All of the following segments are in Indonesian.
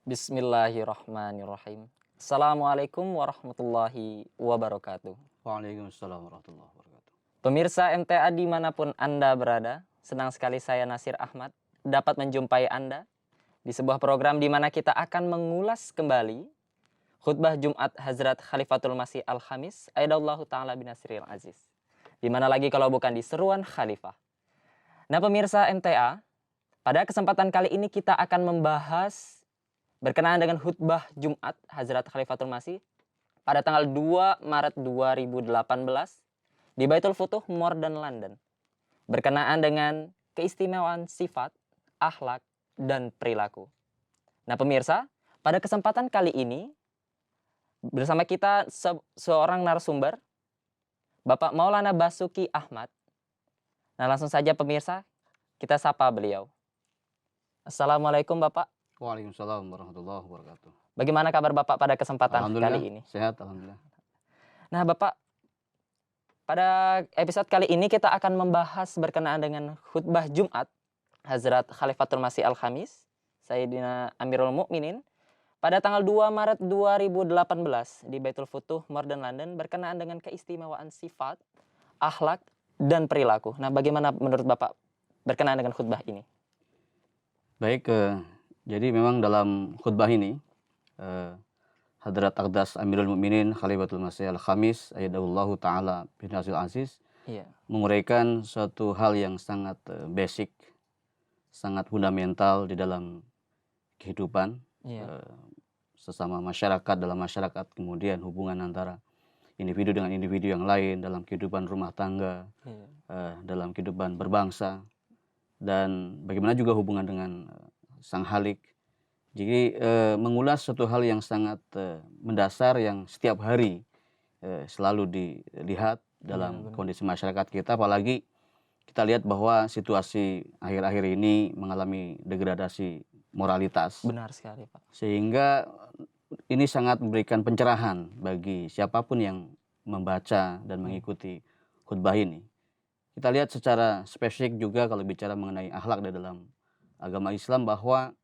Bismillahirrahmanirrahim. Assalamualaikum warahmatullahi wabarakatuh. Waalaikumsalam warahmatullahi wabarakatuh. Pemirsa MTA dimanapun Anda berada, senang sekali saya Nasir Ahmad dapat menjumpai Anda di sebuah program di mana kita akan mengulas kembali khutbah Jumat Hazrat Khalifatul Masih Al-Khamis Aidallahu Ta'ala binasril aziz. Di mana lagi kalau bukan di seruan khalifah. Nah pemirsa MTA, pada kesempatan kali ini kita akan membahas berkenaan dengan khutbah Jumat Hazrat Khalifatul Masih pada tanggal 2 Maret 2018 di Baitul Futuh, Morden, London. Berkenaan dengan keistimewaan sifat, akhlak, dan perilaku. Nah pemirsa, pada kesempatan kali ini bersama kita seorang narasumber, Bapak Maulana Basuki Ahmad. Nah langsung saja pemirsa, kita sapa beliau. Assalamualaikum Bapak. Waalaikumsalam warahmatullahi wabarakatuh. Bagaimana kabar Bapak pada kesempatan kali ini? Sehat, alhamdulillah. Nah Bapak, pada episode kali ini kita akan membahas berkenaan dengan khutbah Jumat Hazrat Khalifatul Masih Al-Khamis Sayyidina Amirul Mukminin pada tanggal 2 Maret 2018 di Baitul Futuh, Morden, London berkenaan dengan keistimewaan sifat, akhlak, dan perilaku. Nah bagaimana menurut Bapak berkenaan dengan khutbah ini? Baik, jadi memang dalam khutbah ini Hadrat Aqdas Amirul Mukminin Khalifatul Masih Al-Khamis Ayyadahullahu Ta'ala binasril aziz menguraikan suatu hal yang sangat basic, sangat fundamental di dalam kehidupan sesama masyarakat, dalam masyarakat, kemudian hubungan antara individu dengan individu yang lain dalam kehidupan rumah tangga, dalam kehidupan berbangsa, dan bagaimana juga hubungan dengan Sang Halik. Jadi mengulas suatu hal yang sangat mendasar yang setiap hari selalu dilihat dalam kondisi masyarakat kita, apalagi kita lihat bahwa situasi akhir-akhir ini mengalami degradasi moralitas. Benar sekali Pak. Sehingga ini sangat memberikan pencerahan bagi siapapun yang membaca dan mengikuti khutbah ini. Kita lihat secara spesifik juga kalau bicara mengenai akhlak di dalam agama Islam, bahwa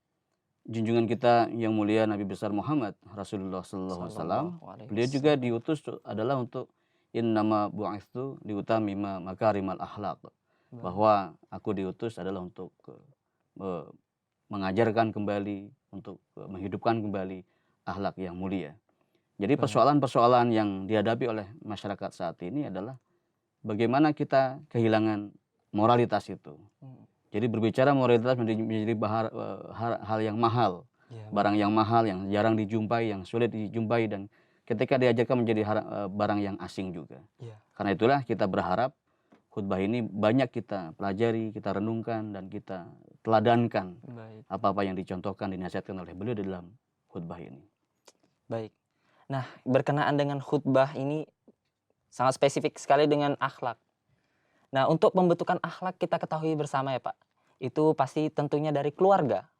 junjungan kita yang mulia Nabi besar Muhammad Rasulullah SAW, beliau juga diutus adalah untuk innama bu'itsu liutamima makarimal akhlak, bahwa aku diutus adalah untuk mengajarkan kembali, untuk menghidupkan kembali akhlak yang mulia. Jadi persoalan-persoalan yang dihadapi oleh masyarakat saat ini adalah bagaimana kita kehilangan moralitas itu. Jadi berbicara moralitas menjadi hal yang mahal, barang yang mahal, yang jarang dijumpai, yang sulit dijumpai, dan ketika diajarkan menjadi barang yang asing juga. Karena itulah kita berharap khutbah ini banyak kita pelajari, kita renungkan, dan kita teladankan apa-apa yang dicontohkan, dinasihatkan oleh beliau di dalam khutbah ini. Baik. Nah, berkenaan dengan khutbah ini sangat spesifik sekali dengan akhlak. Nah, untuk pembentukan akhlak kita ketahui bersama ya Pak, itu pasti tentunya dari keluarga.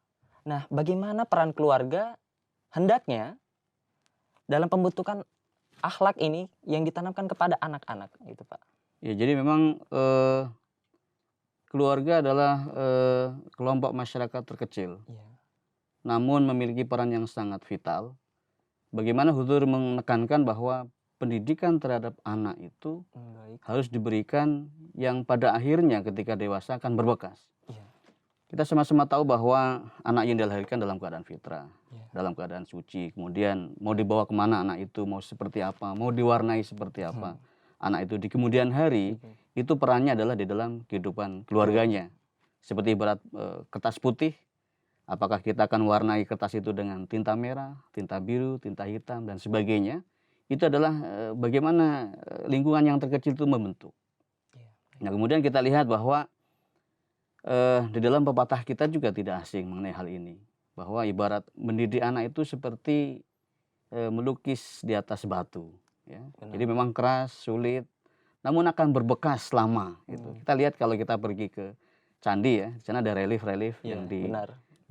Nah, bagaimana peran keluarga hendaknya dalam pembentukan akhlak ini yang ditanamkan kepada anak-anak gitu Pak? Ya, jadi memang keluarga adalah kelompok masyarakat terkecil, namun memiliki peran yang sangat vital. Bagaimana Hudur menekankan bahwa pendidikan terhadap anak itu harus diberikan yang pada akhirnya ketika dewasa akan berbekas. Kita sama-sama tahu bahwa anak yang dilahirkan dalam keadaan fitrah, dalam keadaan suci, kemudian mau dibawa kemana anak itu, mau seperti apa, mau diwarnai seperti apa anak itu di kemudian hari, itu perannya adalah di dalam kehidupan keluarganya. Seperti ibarat kertas putih, apakah kita akan warnai kertas itu dengan tinta merah, tinta biru, tinta hitam, dan sebagainya. Itu adalah bagaimana lingkungan yang terkecil itu membentuk. Nah kemudian kita lihat bahwa di dalam pepatah kita juga tidak asing mengenai hal ini. Bahwa ibarat mendidik anak itu seperti melukis di atas batu. Jadi memang keras, sulit, namun akan berbekas lama. Gitu. Kita lihat kalau kita pergi ke candi ya, di sana ada relief-relief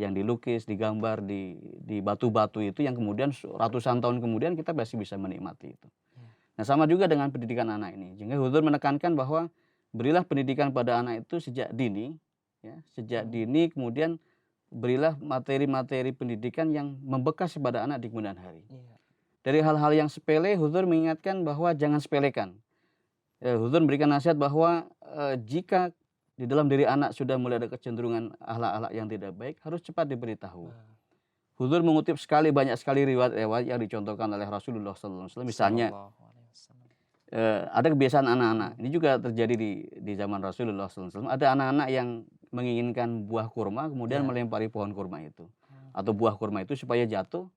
yang dilukis, digambar di batu-batu itu, yang kemudian ratusan tahun kemudian kita masih bisa menikmati itu. Nah sama juga dengan pendidikan anak ini. Sehingga Hudur menekankan bahwa berilah pendidikan pada anak itu sejak dini, sejak dini, kemudian berilah materi-materi pendidikan yang membekas pada anak di kemudian hari. Iya. Dari hal-hal yang sepele, Huzur mengingatkan bahwa jangan sepelekan. Huzur memberikan nasihat bahwa jika di dalam diri anak sudah mulai ada kecenderungan akhlak-akhlak yang tidak baik, harus cepat diberitahu. Huzur mengutip banyak sekali riwayat-riwayat yang dicontohkan oleh Rasulullah SAW. Misalnya, ada kebiasaan anak-anak. Ini juga terjadi di zaman Rasulullah SAW. Ada anak-anak yang menginginkan buah kurma, kemudian melempari pohon kurma itu. Atau buah kurma itu supaya jatuh.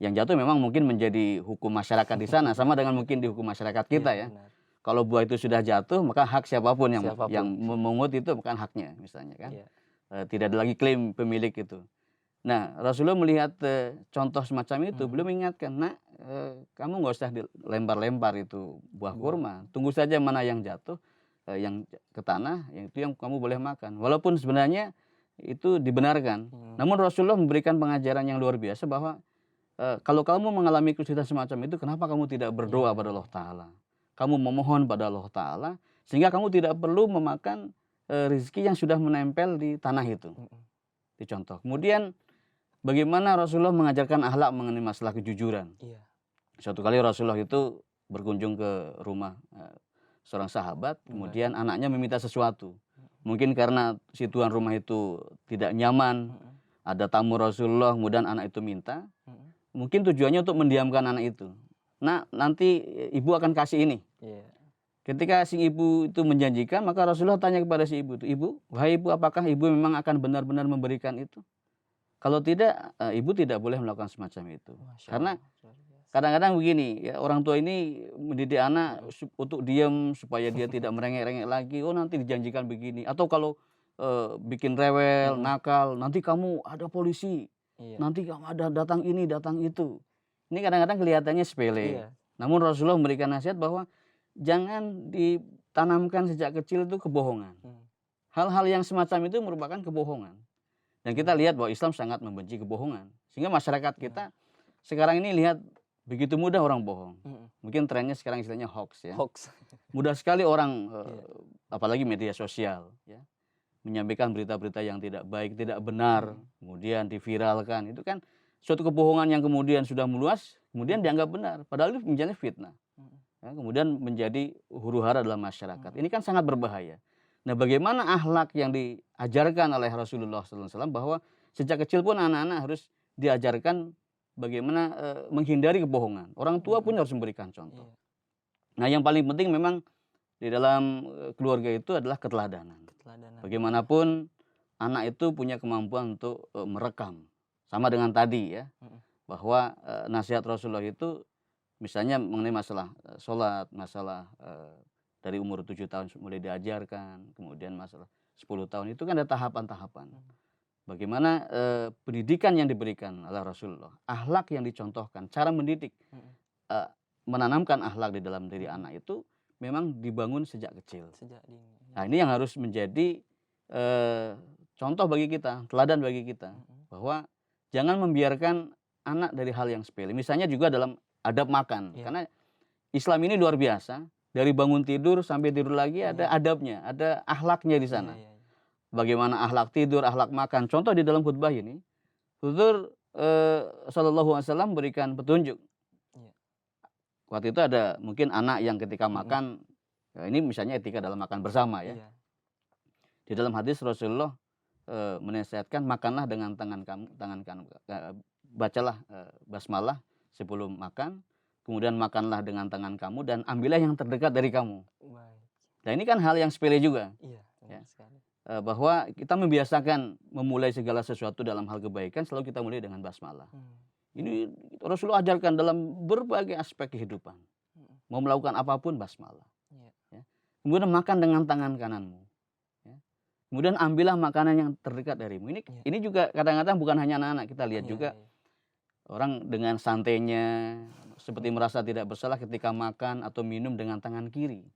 Yang jatuh memang mungkin menjadi hukum masyarakat di sana, sama dengan mungkin di hukum masyarakat kita ya. Benar. Kalau buah itu sudah jatuh, maka hak siapapun yang memungut itu bukan haknya, misalnya kan. Tidak ada lagi klaim pemilik itu. Nah, Rasulullah melihat contoh semacam itu, beliau mengingatkan, nak, kamu nggak usah dilempar-lempar itu buah kurma. Tunggu saja mana yang jatuh, yang ke tanah, yang itu yang kamu boleh makan. Walaupun sebenarnya itu dibenarkan. Namun Rasulullah memberikan pengajaran yang luar biasa bahwa kalau kamu mengalami kesulitan semacam itu, kenapa kamu tidak berdoa pada Allah Ta'ala? Kamu memohon pada Allah Ta'ala, sehingga kamu tidak perlu memakan rezeki yang sudah menempel di tanah itu. Dicontoh. Kemudian bagaimana Rasulullah mengajarkan akhlak mengenai masalah kejujuran. Suatu kali Rasulullah itu berkunjung ke rumah seorang sahabat, kemudian anaknya meminta sesuatu. Mungkin karena si tuan rumah itu tidak nyaman, ada tamu Rasulullah, kemudian anak itu minta. Mungkin tujuannya untuk mendiamkan anak itu. Nah, nanti ibu akan kasih ini. Ketika si ibu itu menjanjikan, maka Rasulullah tanya kepada si ibu itu, ibu, wahai ibu, apakah ibu memang akan benar-benar memberikan itu? Kalau tidak, ibu tidak boleh melakukan semacam itu. Karena kadang-kadang begini, ya, orang tua ini mendidik anak untuk diam supaya dia tidak merengek-rengek lagi. Oh, nanti dijanjikan begini. Atau kalau bikin rewel, nakal, nanti kamu ada polisi. Nanti kamu ada datang ini, datang itu. Ini kadang-kadang kelihatannya sepele. Namun Rasulullah memberikan nasihat bahwa jangan ditanamkan sejak kecil itu kebohongan. Hal-hal yang semacam itu merupakan kebohongan. Dan kita lihat bahwa Islam sangat membenci kebohongan. Sehingga masyarakat kita sekarang ini lihat begitu mudah orang bohong. Mungkin trennya sekarang istilahnya hoax ya. Mudah sekali orang, apalagi media sosial ya, menyampaikan berita-berita yang tidak baik, tidak benar, kemudian diviralkan. Itu kan suatu kebohongan yang kemudian sudah meluas, kemudian dianggap benar. Padahal itu menjadi fitnah. Ya, kemudian menjadi huru-hara dalam masyarakat. Ini kan sangat berbahaya. Nah, bagaimana akhlak yang diajarkan oleh Rasulullah SAW bahwa sejak kecil pun anak-anak harus diajarkan bagaimana menghindari kebohongan. Orang tua pun harus memberikan contoh. Nah, yang paling penting memang di dalam keluarga itu adalah keteladanan. Bagaimanapun anak itu punya kemampuan untuk merekam. Sama dengan tadi ya, bahwa nasihat Rasulullah itu misalnya mengenai masalah sholat, masalah dari umur 7 tahun mulai diajarkan, kemudian masalah 10 tahun itu kan ada tahapan-tahapan. Bagaimana pendidikan yang diberikan oleh Rasulullah, akhlak yang dicontohkan, cara mendidik, menanamkan akhlak di dalam diri anak itu memang dibangun sejak kecil. Nah, ini yang harus menjadi contoh bagi kita, teladan bagi kita, bahwa jangan membiarkan anak dari hal yang sepele. Misalnya juga dalam adab makan, karena Islam ini luar biasa. Dari bangun tidur sampai tidur lagi ada adabnya, ada akhlaknya di sana. Bagaimana akhlak tidur, akhlak makan. Contoh di dalam khutbah ini, Huzur Sallallahu Alaihi Wasallam berikan petunjuk. Waktu itu ada mungkin anak yang ketika makan, ya ini misalnya etika dalam makan bersama ya. Di dalam hadis Rasulullah menasihatkan makanlah dengan tangan kanan, bacalah basmalah sebelum makan. Kemudian makanlah dengan tangan kamu dan ambillah yang terdekat dari kamu. Nah, ini kan hal yang sepele juga. Ya. Bahwa kita membiasakan memulai segala sesuatu dalam hal kebaikan selalu kita mulai dengan basmalah. Ini Rasulullah ajarkan dalam berbagai aspek kehidupan. Mau melakukan apapun basmalah. Ya. Kemudian makan dengan tangan kananmu. Ya. Kemudian ambillah makanan yang terdekat darimu. Ini juga kadang-kadang bukan hanya anak-anak, kita lihat juga orang dengan santainya seperti merasa tidak bersalah ketika makan atau minum dengan tangan kiri.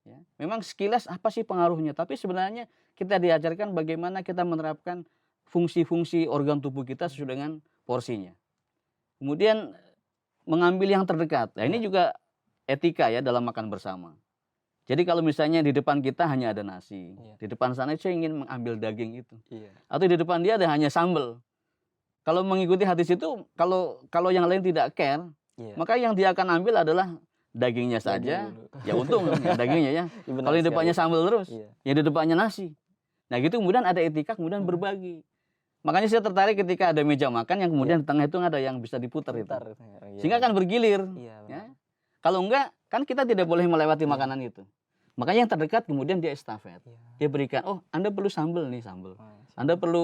Ya. Memang sekilas apa sih pengaruhnya? Tapi sebenarnya kita diajarkan bagaimana kita menerapkan fungsi-fungsi organ tubuh kita sesuai dengan porsinya. Kemudian mengambil yang terdekat. Nah, ini juga etika ya dalam makan bersama. Jadi kalau misalnya di depan kita hanya ada nasi, Iya. di depan sana saya ingin mengambil daging itu, Iya. atau di depan dia ada hanya sambal. Kalau mengikuti hadis itu, kalau yang lain tidak care, Iya. maka yang dia akan ambil adalah dagingnya Daging saja. dulu. Ya untung ya dagingnya ya. Iya, benar Kalau di sekali. depannya sambal terus, Iya. ya di depannya nasi. Nah gitu kemudian ada etika, kemudian berbagi. Makanya saya tertarik ketika ada meja makan yang kemudian di tengah itu ada yang bisa diputar itu. Putar. Iya. Sehingga akan bergilir. Iya, Ya. benar. Kalau enggak, kan kita tidak boleh melewati Iya. makanan itu. Makanya yang terdekat kemudian dia estafet. Iya. Dia berikan, oh Anda perlu sambal nih sambal. Masya Anda Allah. perlu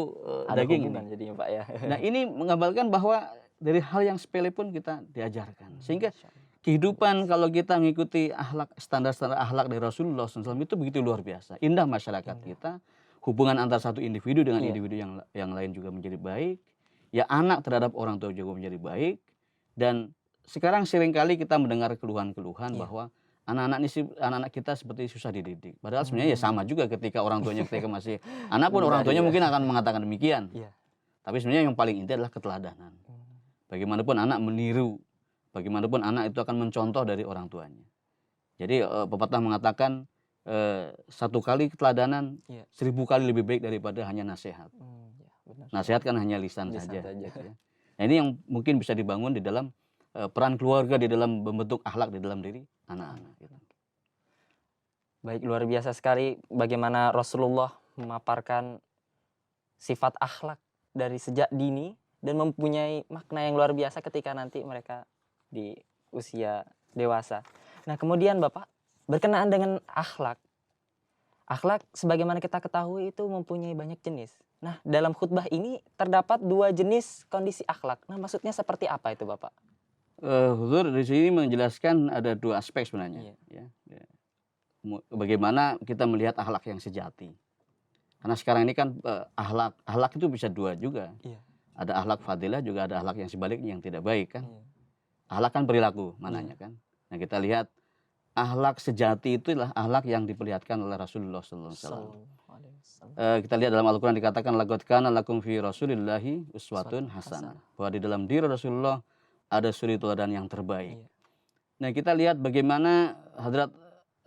Ada daging hubungan ini. jadinya Pak ya. Nah ini menggambarkan bahwa dari hal yang sepele pun kita diajarkan. Sehingga Masya Allah. kehidupan kalau kita mengikuti standar-standar akhlak dari Rasulullah SAW itu begitu luar biasa. Indah masyarakat kita. Hubungan antara satu individu dengan Iya. individu yang lain juga menjadi baik. Ya anak terhadap orang tua juga menjadi baik. Dan sekarang seringkali kita mendengar keluhan-keluhan Iya. bahwa anak-anak kita seperti susah dididik. Padahal sebenarnya ya sama juga ketika orang tuanya ketika masih anak pun orang tuanya Iya. mungkin akan mengatakan demikian. Iya. Tapi sebenarnya yang paling inti adalah keteladanan. Bagaimanapun anak meniru, bagaimanapun anak itu akan mencontoh dari orang tuanya. Jadi pepatah mengatakan 1 kali keteladanan Iya. 1000 kali lebih baik daripada hanya nasihat. Ya, benar. Nasihat kan hanya lisan Lisan saja. saja. Gitu ya. Nah, ini yang mungkin bisa dibangun di dalam peran keluarga di dalam membentuk akhlak di dalam diri anak-anak. Gitu. Baik, luar biasa sekali bagaimana Rasulullah memaparkan sifat akhlak dari sejak dini dan mempunyai makna yang luar biasa ketika nanti mereka di usia dewasa. Nah, kemudian Bapak berkenaan dengan akhlak. Akhlak sebagaimana kita ketahui itu mempunyai banyak jenis. Nah, dalam khutbah ini terdapat 2 jenis kondisi akhlak. Nah, maksudnya seperti apa itu Bapak? Huzur di sini menjelaskan ada 2 aspek sebenarnya. Iya. Ya. Bagaimana kita melihat akhlak yang sejati. Karena sekarang ini kan akhlak itu bisa 2 juga. Iya. Ada akhlak fadilah, juga ada akhlak yang sebaliknya yang tidak baik kan. Iya. Akhlak kan perilaku mananya kan. Nah kita lihat akhlak sejati itu adalah akhlak yang diperlihatkan oleh Rasulullah SAW. Kita lihat dalam Al-Quran dikatakan laqad kana lakum fi Rasulillahi uswatun hasanah. Bahwa di dalam diri Rasulullah ada suri teladan yang terbaik. Iya. Nah kita lihat bagaimana Hadrat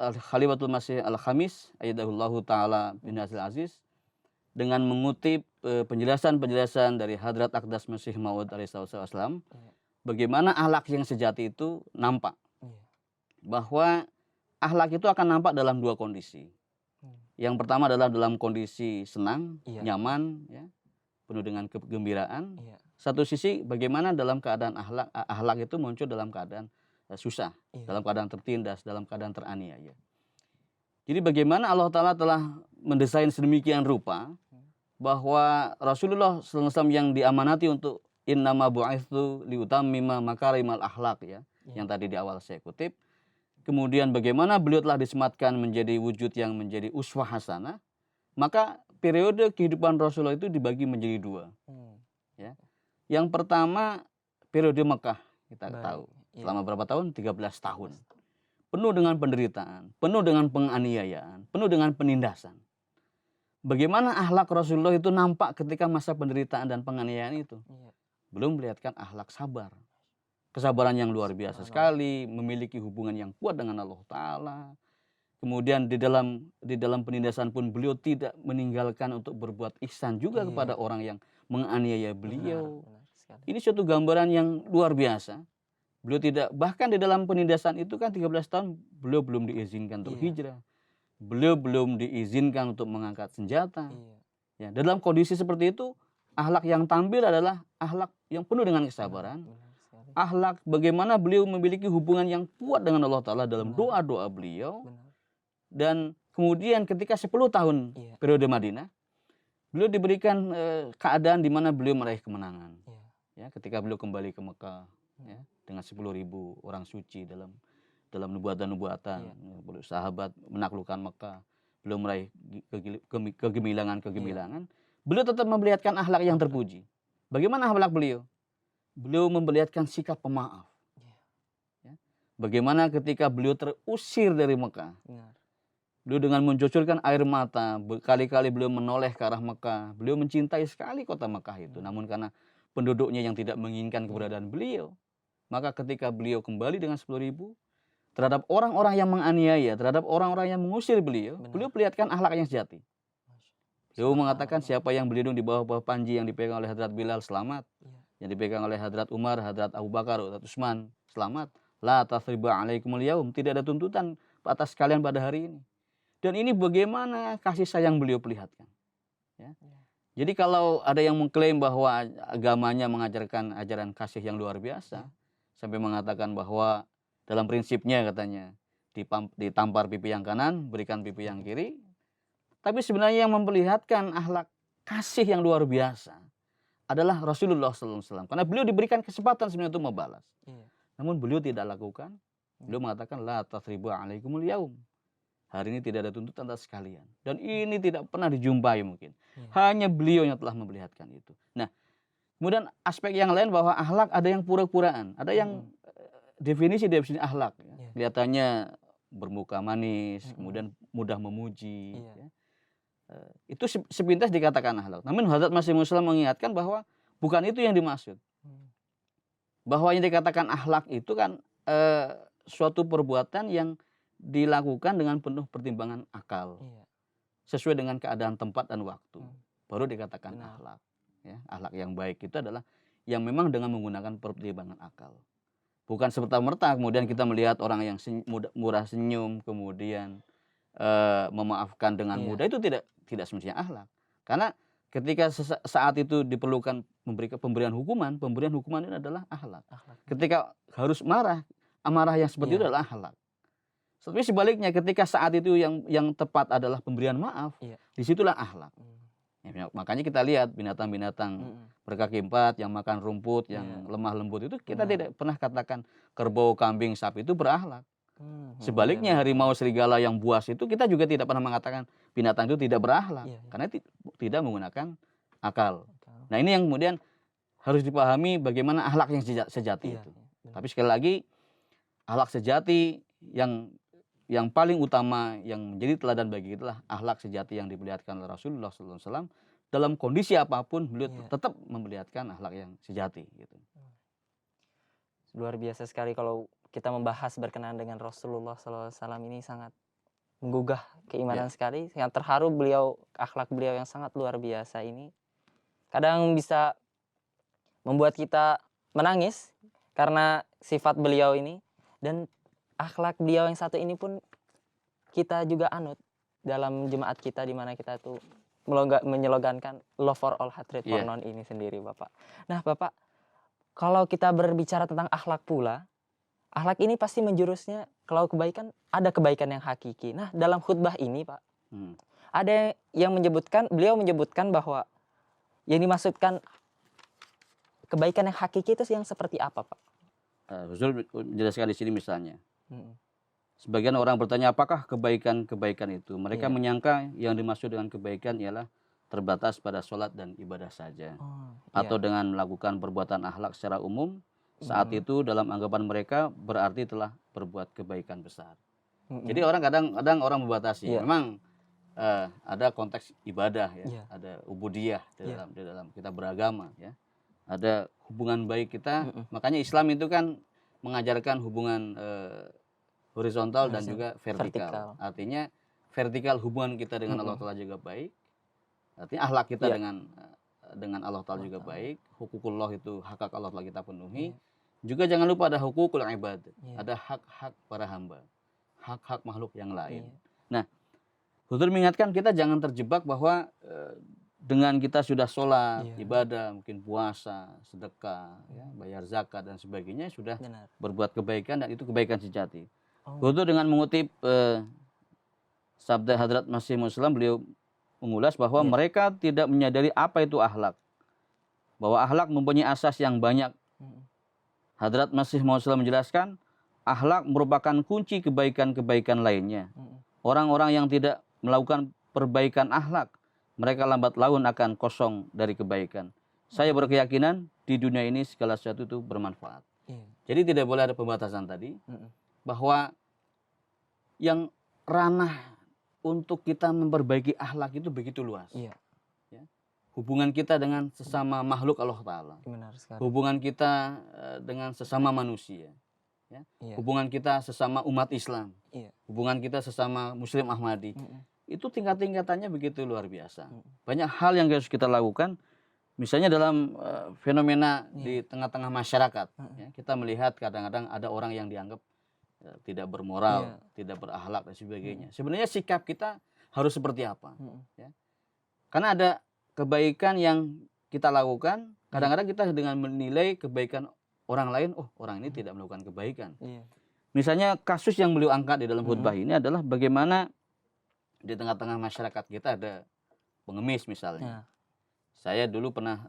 Khalifatul Masih Al-Khamis ayyadahullahu ta'ala bin Azil Aziz dengan mengutip penjelasan-penjelasan dari Hadrat Aqdas Masih Maud alaihissalam, bagaimana akhlak yang sejati itu nampak. Bahwa akhlak itu akan nampak dalam 2 kondisi. Yang pertama adalah dalam kondisi senang, nyaman, ya, penuh dengan kegembiraan. Satu sisi bagaimana dalam keadaan akhlak itu muncul dalam keadaan susah, dalam keadaan tertindas, dalam keadaan teraniaya. Jadi bagaimana Allah Ta'ala telah mendesain sedemikian rupa bahwa Rasulullah SAW yang diamanati untuk innama bu'itsu liutammima makarimal akhlak, ya, yang tadi di awal saya kutip. Kemudian bagaimana beliau telah disematkan menjadi wujud yang menjadi uswah hasanah, maka periode kehidupan Rasulullah itu dibagi menjadi 2. Ya. Yang pertama periode Mekah, kita tahu. Selama berapa tahun? 13 tahun. Penuh dengan penderitaan, penuh dengan penganiayaan, penuh dengan penindasan. Bagaimana akhlak Rasulullah itu nampak ketika masa penderitaan dan penganiayaan itu? Belum melihatkan akhlak sabar. Kesabaran yang luar biasa sekali, memiliki hubungan yang kuat dengan Allah Ta'ala. Kemudian di dalam penindasan pun beliau tidak meninggalkan untuk berbuat ihsan juga kepada orang yang menganiaya beliau. Ini suatu gambaran yang luar biasa. Beliau tidak, bahkan di dalam penindasan itu kan 13 tahun beliau belum diizinkan untuk hijrah. Beliau belum diizinkan untuk mengangkat senjata. Ya, dalam kondisi seperti itu, akhlak yang tampil adalah akhlak yang penuh dengan kesabaran. Akhlak bagaimana beliau memiliki hubungan yang kuat dengan Allah Ta'ala dalam doa-doa beliau. Dan kemudian ketika 10 tahun periode Madinah, beliau diberikan keadaan di mana beliau meraih kemenangan. Ya, ketika beliau kembali ke Mekah, ya, dengan 10.000 orang suci dalam nubuatan-nubuatan, sahabat menaklukkan Mekah, beliau meraih kegemilangan. Beliau tetap memperlihatkan akhlak yang terpuji. Bagaimana akhlak beliau? Beliau memperlihatkan sikap pemaaf. Ya. Bagaimana ketika beliau terusir dari Mekah, beliau dengan mencucurkan air mata, berkali-kali beliau menoleh ke arah Mekah. Beliau mencintai sekali kota Mekah itu, namun karena penduduknya yang tidak menginginkan keberadaan beliau, maka ketika beliau kembali dengan 10.000, terhadap orang-orang yang menganiaya, terhadap orang-orang yang mengusir beliau, Benar. beliau perlihatkan akhlak yang sejati. Beliau mengatakan Subhanallah. siapa yang berlindung di bawah panji yang dipegang oleh Hadrat Bilal selamat, Iya. yang dipegang oleh Hadrat Umar, Hadrat Abu Bakar, Hadrat Utsman selamat. La tathriba alaikumul yaum, tidak ada tuntutan atas kalian pada hari ini. Dan ini bagaimana kasih sayang beliau perlihatkan. Ya. Jadi kalau ada yang mengklaim bahwa agamanya mengajarkan ajaran kasih yang luar biasa, sampai mengatakan bahwa dalam prinsipnya katanya ditampar pipi yang kanan, berikan pipi yang kiri. Tapi sebenarnya yang memperlihatkan akhlak kasih yang luar biasa adalah Rasulullah SAW. Karena beliau diberikan kesempatan sebenarnya untuk membalas. Iya. Namun beliau tidak lakukan. Beliau mengatakan la tathriba alaikumul yaum. Hari ini tidak ada tuntutan atas kalian. Dan ini tidak pernah dijumpai mungkin. Hanya beliau yang telah memperlihatkan itu. Nah, kemudian aspek yang lain bahwa akhlak ada yang pura-puraan. Ada yang definisi akhlak. Ya. Kelihatannya bermuka manis, kemudian mudah memuji. Ya. Itu sepintas dikatakan akhlak. Namun Hadrat Masih Maud mengingatkan bahwa bukan itu yang dimaksud. Bahwa yang dikatakan akhlak itu kan suatu perbuatan yang dilakukan dengan penuh pertimbangan akal. Sesuai dengan keadaan tempat dan waktu. Baru dikatakan akhlak. Ya, akhlak yang baik itu adalah yang memang dengan menggunakan pertimbangan akal. Bukan serta-merta kemudian kita melihat orang yang murah senyum, kemudian memaafkan dengan mudah, itu tidak semestinya akhlak. Karena ketika saat itu diperlukan memberikan pemberian hukuman ini adalah akhlak. Ketika harus marah, amarah yang seperti itu adalah akhlak. Tapi sebaliknya ketika saat itu yang tepat adalah pemberian maaf, disitulah akhlak. Ya, makanya kita lihat binatang-binatang berkaki empat yang makan rumput, yang lemah lembut itu kita tidak pernah katakan kerbau, kambing, sapi itu berakhlak. Sebaliknya harimau, serigala yang buas itu kita juga tidak pernah mengatakan binatang itu tidak berakhlak, karena tidak menggunakan akal. Nah ini yang kemudian harus dipahami bagaimana akhlak yang sejati itu. Tapi sekali lagi akhlak sejati yang paling utama yang menjadi teladan bagi kita adalah akhlak sejati yang diperlihatkan oleh Rasulullah SAW. Dalam kondisi apapun beliau tetap memperlihatkan akhlak yang sejati. Gitu. Luar biasa sekali kalau kita membahas berkenaan dengan Rasulullah SAW ini, sangat menggugah keimanan sekali. Yang terharu akhlak beliau yang sangat luar biasa ini. Kadang bisa membuat kita menangis karena sifat beliau ini. Dan akhlak beliau yang satu ini pun kita juga anut dalam jemaat kita, di mana kita tuh menyelogankan love for all, hatred for none ini sendiri, Bapak. Nah, Bapak, kalau kita berbicara tentang akhlak pula, akhlak ini pasti menjurusnya kalau kebaikan, ada kebaikan yang hakiki. Nah, dalam khutbah ini, Pak, ada yang beliau menyebutkan bahwa yang dimaksudkan kebaikan yang hakiki itu yang seperti apa, Pak? Rasul menjelaskan di sini misalnya. Sebagian orang bertanya apakah kebaikan itu? Mereka menyangka yang dimaksud dengan kebaikan ialah terbatas pada sholat dan ibadah saja. Atau dengan melakukan perbuatan akhlak secara umum. Saat itu dalam anggapan mereka berarti telah berbuat kebaikan besar. Jadi kadang orang membatasi. Memang ada konteks ibadah, ada ubudiyah di dalam kita beragama, ya. Ada hubungan baik kita. Makanya Islam itu kan mengajarkan hubungan horizontal dan juga vertikal. Artinya vertikal hubungan kita dengan Allah Ta'ala juga baik. Artinya akhlak kita dengan Allah Ta'ala juga baik. Hukukullah itu hak Allah Ta'ala kita penuhi. Juga jangan lupa ada hukukul ibad. Ada hak-hak para hamba. Hak-hak makhluk yang lain. Nah, Huzur mengingatkan kita jangan terjebak bahwa dengan kita sudah sholat, ibadah, mungkin puasa, sedekah, bayar zakat dan sebagainya, sudah berbuat kebaikan dan itu kebaikan sejati. Huzur dengan mengutip sabda Hadrat Masih Maud, beliau mengulas bahwa mereka tidak menyadari apa itu akhlak. Bahwa akhlak mempunyai asas yang banyak. Hadrat Masih Maud menjelaskan, akhlak merupakan kunci kebaikan-kebaikan lainnya. Orang-orang yang tidak melakukan perbaikan akhlak, mereka lambat laun akan kosong dari kebaikan. Saya berkeyakinan di dunia ini segala sesuatu itu bermanfaat. Jadi tidak boleh ada pembatasan tadi, bahwa yang ranah untuk kita memperbaiki akhlak itu begitu luas. Ya. Hubungan kita dengan sesama makhluk Allah Ta'ala. Hubungan kita dengan sesama manusia. ya. Iya. Hubungan kita sesama umat Islam, Iya. hubungan kita sesama Muslim Ahmadi, itu tingkatannya begitu luar biasa. Mm. Banyak hal yang harus kita lakukan. Misalnya dalam fenomena di tengah-tengah masyarakat, ya, kita melihat kadang-kadang ada orang yang dianggap tidak bermoral, tidak berakhlak dan sebagainya. Sebenarnya sikap kita harus seperti apa? Ya. Karena ada kebaikan yang kita lakukan, kadang-kadang kita dengan menilai kebaikan orang lain, oh orang ini tidak melakukan kebaikan. Misalnya kasus yang beliau angkat di dalam khutbah ini adalah bagaimana di tengah-tengah masyarakat kita ada pengemis misalnya. Saya dulu pernah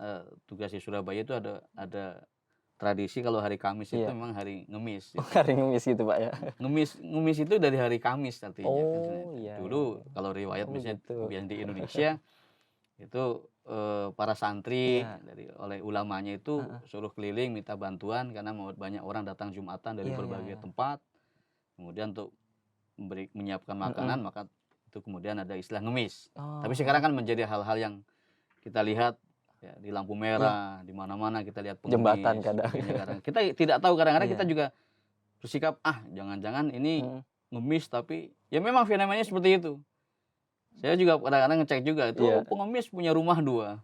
tugas di Surabaya itu ada tradisi kalau hari Kamis itu memang hari ngemis. Oh, hari ngemis gitu Pak ya. Ngemis itu dari hari Kamis artinya. Oh, iya. Dulu kalau riwayat misalnya gitu. di Indonesia itu para santri oleh ulamanya itu suruh keliling minta bantuan karena banyak orang datang Jumatan dari berbagai tempat. Kemudian untuk menyiapkan makanan, maka itu kemudian ada istilah ngemis. Tapi sekarang kan menjadi hal-hal yang kita lihat ya, di lampu merah, di mana-mana kita lihat pengemis, jembatan kadang. Kita tidak tahu, kadang-kadang kita juga bersikap jangan-jangan ini ngemis, tapi ya memang fenomenanya seperti itu. Saya juga kadang-kadang ngecek juga itu pengemis punya rumah 2.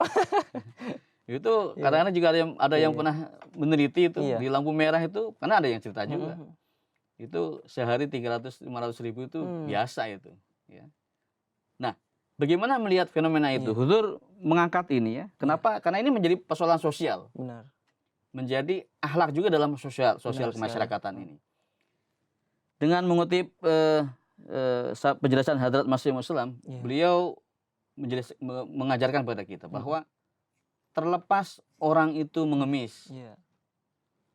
Itu kadang-kadang juga ada yang pernah meneliti itu di lampu merah itu, karena ada yang cerita juga. Itu sehari 300-500 ribu itu biasa itu. Ya. Nah, bagaimana melihat fenomena itu? Hudur mengangkat ini ya. Kenapa? Karena ini menjadi persoalan sosial. Benar. Menjadi akhlak juga dalam sosial kemasyarakatan ini. Dengan mengutip penjelasan Hadrat Masih Muslim, beliau mengajarkan kepada kita bahwa terlepas orang itu mengemis,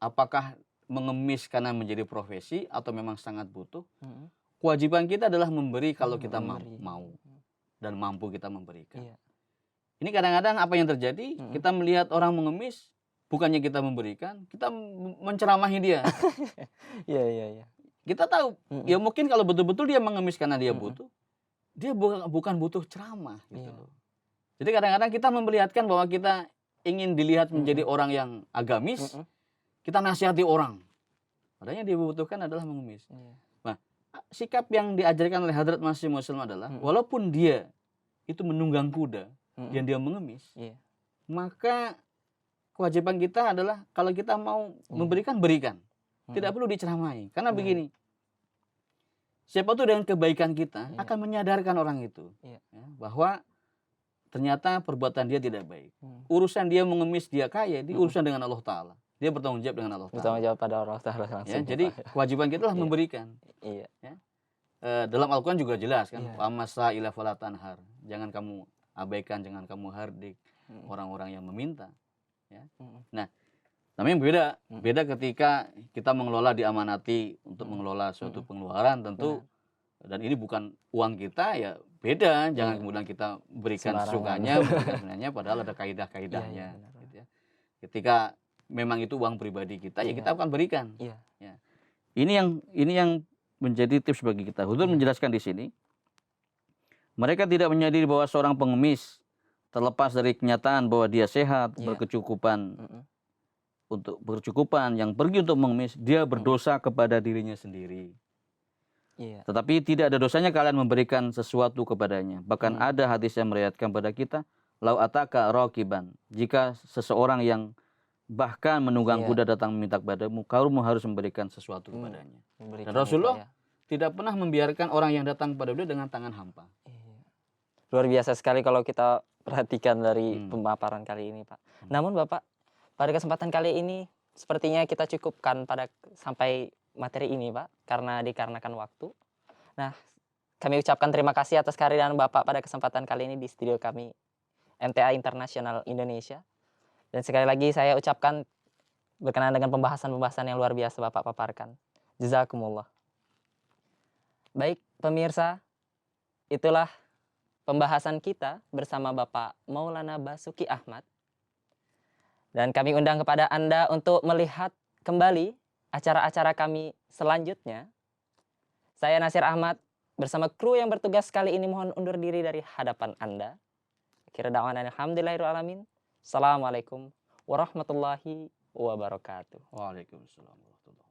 apakah mengemis karena menjadi profesi atau memang sangat butuh, kewajiban kita adalah memberi kalau kita mau dan mampu kita memberikan. Ini kadang-kadang apa yang terjadi, kita melihat orang mengemis, bukannya kita memberikan, kita menceramahi dia. Iya. Kita tahu, ya mungkin kalau betul-betul dia mengemis karena dia butuh, dia bukan butuh ceramah gitu loh. Jadi kadang-kadang kita memperlihatkan bahwa kita ingin dilihat menjadi orang yang agamis, kita nasihati orang. Padahal yang dibutuhkan adalah mengemis. Nah, sikap yang diajarkan oleh Hadrat Masih Muslim adalah, walaupun dia itu menunggang kuda, dan dia mengemis, maka kewajiban kita adalah kalau kita mau memberikan, berikan. Tidak perlu diceramai. Karena begini, siapa tuh dengan kebaikan kita akan menyadarkan orang itu ya, bahwa ternyata perbuatan dia tidak baik. Urusan dia mengemis, dia kaya, dia urusan dengan Allah Ta'ala. Dia bertanggung jawab dengan Allah Ta'ala. Bertanggung jawab pada Allah Ta'ala langsung. Ya, jadi kewajiban kita adalah memberikan. Ya. Dalam Al-Quran juga jelas kan, Amasa ila falatanhar. Jangan kamu abaikan, jangan kamu hardik orang-orang yang meminta. Ya. Nah, namanya beda ketika kita mengelola, diamanati untuk mengelola suatu pengeluaran tentu. Dan ini bukan uang kita, ya beda. Jangan kemudian kita berikan sesukanya, memberikan sebenarnya, padahal ada kaidah-kaidahnya. Gitu ya. Ketika memang itu uang pribadi kita, ya kita akan berikan. Ya. Ini yang menjadi tips bagi kita. Hudur menjelaskan di sini, mereka tidak menyadari bahwa seorang pengemis terlepas dari kenyataan bahwa dia sehat, berkecukupan, yang pergi untuk mengemis, dia berdosa kepada dirinya sendiri. Tetapi tidak ada dosanya kalian memberikan sesuatu kepadanya. Bahkan ada hadis yang meriwayatkan pada kita, lau ataka raqiban, jika seseorang yang bahkan menunggang kuda datang meminta kepadamu, kamu harus memberikan sesuatu kepadanya. Dan Rasulullah tidak pernah membiarkan orang yang datang kepada beliau dengan tangan hampa. Luar biasa sekali kalau kita perhatikan dari pemaparan kali ini, Pak. Namun Bapak, pada kesempatan kali ini sepertinya kita cukupkan sampai materi ini, Pak, dikarenakan waktu. Nah, kami ucapkan terima kasih atas kehadiran Bapak pada kesempatan kali ini di studio kami MTA Internasional Indonesia. Dan sekali lagi saya ucapkan berkenaan dengan pembahasan-pembahasan yang luar biasa Bapak paparkan. Jazakumullah. Baik, pemirsa, itulah pembahasan kita bersama Bapak Maulana Basuki Ahmad. Dan kami undang kepada Anda untuk melihat kembali acara-acara kami selanjutnya. Saya Nasir Ahmad bersama kru yang bertugas kali ini mohon undur diri dari hadapan Anda. Akhir da'wana alhamdulillahirabbil alamin. Assalamualaikum warahmatullahi wabarakatuh. Waalaikumsalam warahmatullahi wabarakatuh.